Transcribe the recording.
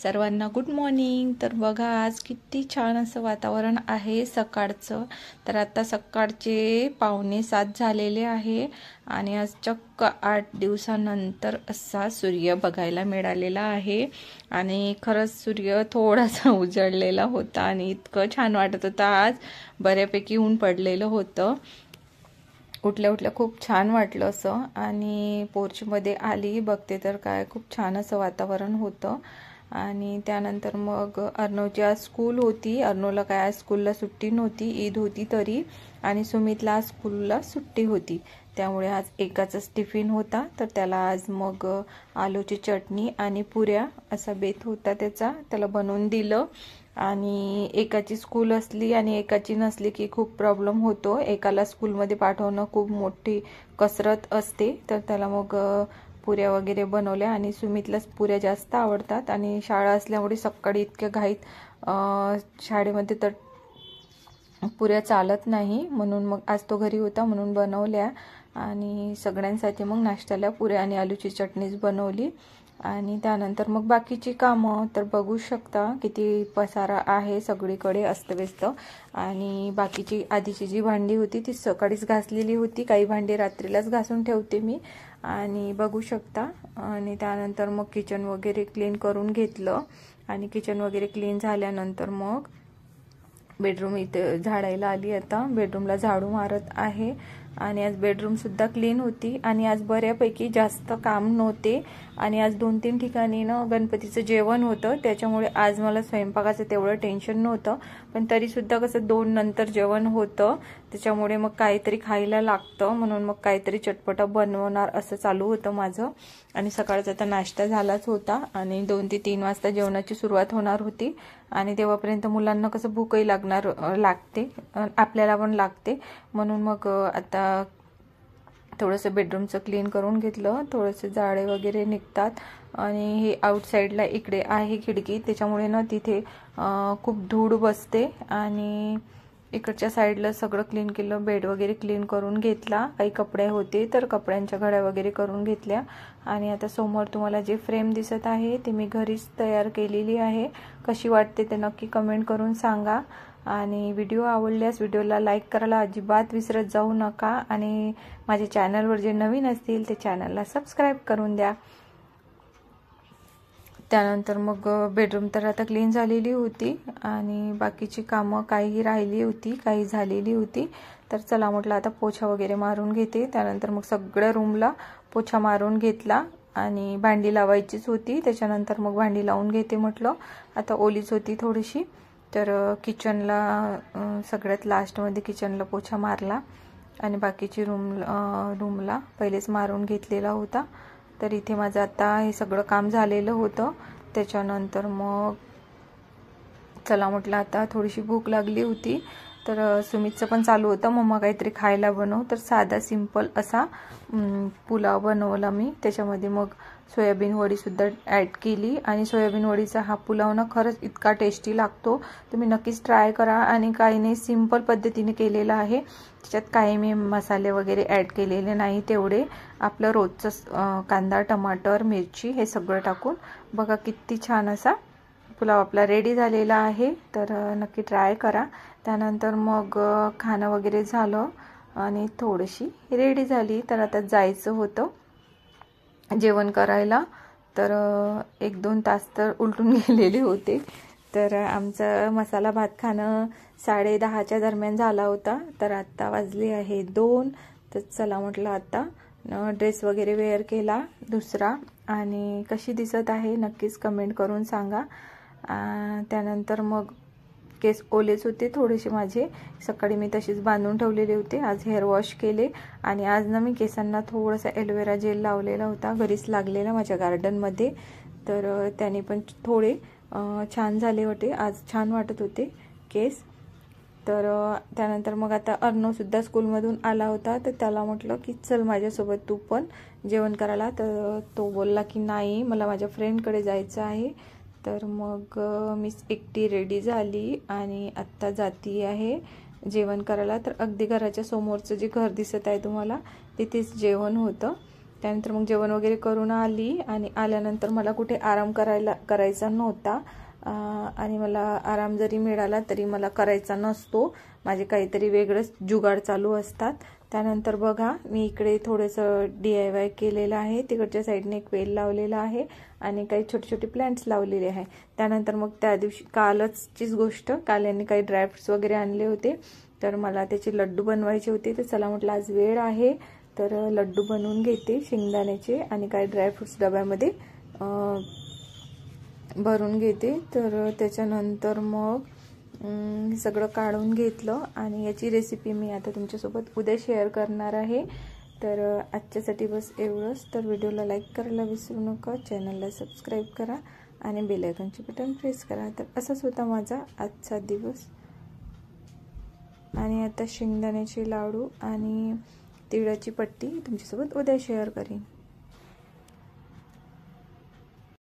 सर्वांना good morning. तर बघा आज किती छान असं वातावरण आहे सकाळचं। तर आता सकाळचे 6:45 झालेले आहे आणि आज चक्क 8 दिवसानंतर असा सूर्य बघायला मिळालेला आहे। आणि खरंच सूर्य थोडासा उजळलेला होता आणि इतकं छान वाटत होतं। आज बऱ्यापैकी ऊन पडलेलं होतं। उठल्या उठल्या खूप छान वाटलं असं आणि पोर्चमध्ये आली बघते तर काय खूप छान असं वातावरण होतं। आणि त्यानंतर मग अर्णवची आज स्कूल होती। अर्णवला काय आज स्कूलला सुट्टी नव्हती, ईद होती तरी, आणि सुमितला आज स्कूलला सुट्टी होती, त्यामुळे आज एकाचाच टिफिन होता। तर त्याला आज मग आलूची चटणी आणि पुऱ्या असा बेत होता त्याला बनवून दिलं। आणि एकाची स्कूल असली आणि एकाची नसली की खूप प्रॉब्लेम होतो। एकाला स्कूलमध्ये पाठवणं खूप मोठी कसरत असते। तर त्याला मग पुऱ्या वगैरे बनवल्या आणि सुमितलाच पुऱ्या जास्त आवडतात आणि शाळा असल्यामुळे सकाळी इतक्या घाईत शाळेमध्ये तर पुऱ्या चालत नाही, म्हणून मग आज तो घरी होता म्हणून बनवल्या आणि सगळ्यांसाठी मग नाश्त्याला पुऱ्या आणि आलूची चटणीच बनवली। आणि त्यानंतर मग बाकीची कामं तर बघू शकता किती पसारा आहे सगळीकडे अस्तव्यस्त। आणि बाकीची आधीची जी भांडी होती ती सकाळीच घासलेली होती, काही भांडी रात्रीलाच घासून ठेवते मी आणि बघू शकता। आणि त्यानंतर मग किचन वगैरे क्लीन करून घेतलं आणि किचन वगैरे क्लीन झाल्यानंतर मग बेडरूम इथे झाडायला आली। आता बेडरूमला झाडू मारत आहे आणि आज बेडरूम सुद्धा क्लीन होती आणि आज बऱ्यापैकी जास्त काम नव्हते। आणि आज 2-3 ठिकाणी ना गणपतीचं जेवण होतं, त्याच्यामुळे आज मला स्वयंपाकाचं तेवढं टेन्शन नव्हतं। पण तरी सुद्धा कसं 2 नंतर जेवण होतं, त्याच्यामुळे मग काहीतरी खायला लागतं, म्हणून मग काहीतरी चटपटा बनवणार असं चालू होतं माझं। आणि सकाळचा तर नाश्ता झालाच होता आणि 2 ते 3 वाजता जेवणाची सुरुवात होणार होती आणि तेव्हापर्यंत मुलांना कसं भूकही लागते, आपल्याला पण लागते, म्हणून मग आता थोडंसं बेडरूमचं क्लीन करून घेतलं। थोडेसे जाळे वगैरे निघतात आणि हे आउटसाईडला इकडे आहे खिडकी, त्याच्यामुळे ना तिथे खूप धूळ बसते। आणि इकडच्या साईडला सगळं क्लीन केलं, बेड वगैरे क्लीन करून घेतला, काही कपडे होते तर कपड्यांच्या घड्या वगैरे करून घेतल्या। आणि आता समोर तुम्हाला जे फ्रेम दिसत आहे ती मी घरीच तयार केलेली आहे, कशी वाटते ते नक्की कमेंट करून सांगा। आणि व्हिडिओ आवडल्यास व्हिडिओला लाईक करायला अजिबात विसरत जाऊ नका आणि माझ्या चॅनलवर जे नवीन असतील ते चॅनलला सबस्क्राईब करून द्या। त्यानंतर मग बेडरूम तर आता क्लीन झालेली होती आणि बाकीची कामं काही राहिली होती, काही झालेली होती। तर चला म्हटलं आता पोछा वगैरे मारून घेते। त्यानंतर मग सगळ्या रूमला पोछा मारून घेतला आणि भांडी लावायचीच होती, त्याच्यानंतर मग भांडी लावून घेते म्हटलं, आता ओलीच होती थोडीशी। तर किचनला सगळ्यात लास्टमध्ये किचनला पोछा मारला आणि बाकीची रूमला पहिलेच मारून घेतलेला होता। तर इथे माझं आता हे सगळं काम झालेलं होतं। त्याच्यानंतर मग चला म्हटलं आता थोडीशी भूक लागली होती, तर सुमितचं पण चालू होतं मम्मा काहीतरी खायला बनव, तर साधा सिंपल असा पुलाव बनवला मी। त्याच्यामध्ये मग सोयाबीन वडी सुद्धा ॲड केली आणि सोयाबीन वडीचा हा पुलाव ना खरंच इतका टेस्टी लागतो, तुम्ही नक्कीच ट्राय करा। आणि काही नाही, सिंपल पद्धतीने केलेला आहे, त्याच्यात काही मी मसाले वगैरे ॲड केलेले नाही, तेवढे आपलं रोजचं कांदा टमाटर मिरची हे सगळं टाकून बघा किती छान असा पुलाव आपला रेडी झालेला आहे, तर नक्की ट्राय करा। त्यानंतर मग खाणं वगैरे झालं आणि थोडीशी रेडी झाली, तर आता जायचं होतं जेवण करायला। तर 1-2 तास तर उलटून गेलेले होते। तर आमचा मसाला भात खाणं 10:30च्या दरम्यान झाला होता, तर आत्ता वाजले आहे 2। तर चला म्हटलं आता ड्रेस वगैरे वेअर केला दुसरा आणि कशी दिसत आहे नक्कीच कमेंट करून सांगा। त्यानंतर मग केस ओलेच होते थोडेसे माझे, सकाळी मी तशीच बांधून ठेवलेले होते, आज हेअर वॉश केले। आणि आज ना मी केसांना थोडासा एलोवेरा जेल लावलेला होता, घरीच लागलेला माझ्या गार्डनमध्ये, तर त्याने पण थोडे छान झाले होते, आज छान वाटत होते केस। तर त्यानंतर मग आता अर्णवसुद्धा स्कूलमधून आला होता, तर त्याला म्हटलं की चल माझ्यासोबत तू पण जेवण करायला, तर तो बोलला की नाही मला माझ्या फ्रेंडकडे जायचं आहे। तर मग मीच एकटी रेडी झाली आणि आत्ता जाती आहे जेवण करायला। तर अगदी घराच्या समोरचं जे घर दिसत आहे तुम्हाला तिथेच जेवण होतं त्यानंतर मग जेवण वगैरे करून आली आणि आल्यानंतर मला कुठे आराम करायचा नव्हता आणि मला आराम जरी मिळाला तरी मला करायचा नसतो, माझे काहीतरी वेगळंच जुगाड चालू असतात। त्यानंतर बघा मी इकडे थोडंसं DIY केलेलं आहे, तिकडच्या साईडने एक वेल लावलेला आहे आणि काही छोटे छोटे प्लांट्स लावलेले आहे। त्यानंतर मग त्या दिवशी कालचीच गोष्ट, काल यांनी काही ड्रायफ्रुट्स वगैरे आणले होते, तर मला त्याचे लड्डू बनवायचे होते, तर चला म्हटलं आज वेळ आहे तर लड्डू बनवून घेते शेंगदाण्याचे आणि काही ड्रायफ्रुट्स डब्यामध्ये भरून घेते। तर त्याच्यानंतर मग सगळं काढून घेतलं आणि याची रेसिपी मी आता तुमच्यासोबत उद्या शेअर करणार आहे। तर आजच्यासाठी बस एवढंच। तर व्हिडिओला लाईक करायला विसरू नका, चॅनलला सबस्क्राईब करा आणि बेल आयकॉनचे बटन प्रेस करा। तर असाच होता माझा आजचा दिवस आणि आता शेंगदाण्याचे लाडू आणि तिळाची पट्टी तुमच्यासोबत उद्या शेअर करीन।